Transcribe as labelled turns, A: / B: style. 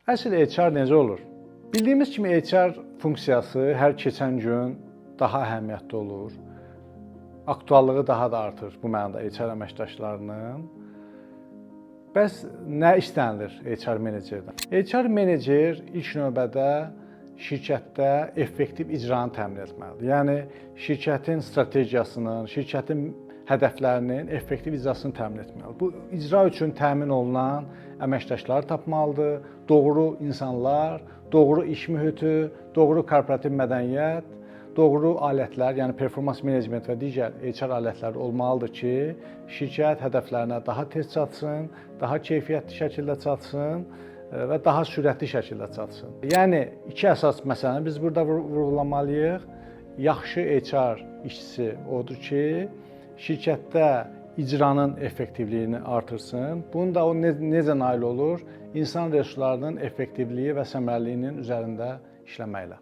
A: Əsl HR necə olur? Bildiyimiz kimi HR funksiyası hər keçən gün daha əhəmiyyətli olur. Aktuallığı daha da artır bu mənada HR əməkdaşlarının. Bəs nə istənilir HR menecerdən? HR menecer ilk növbədə şirkətdə effektiv icranı təmin etməlidir. Yəni şirkətin strategiyasının, şirkətin hədəflərinin effektiv icrasını təmin etməlidir. Bu icra üçün təmin olunan əməkdaşları tapmalıdır, doğru insanlar, doğru iş mühiti, doğru korporativ mədəniyyət, doğru alətlər, yəni performans menecment və digər HR alətləri olmalıdır ki, şirkət hədəflərinə daha tez çatsın, daha keyfiyyətli şəkildə çatsın və daha sürətli şəkildə çatsın. Yəni iki əsas məsələni biz burada vurğulamalıyıq. Yaxşı HR işçisi odur ki, şirkətdə icranın effektivliyini artırsın. Bunu da o necə nail olur? İnsan resurslarının effektivliyi və səmərəliliyinin üzərində işləməklə.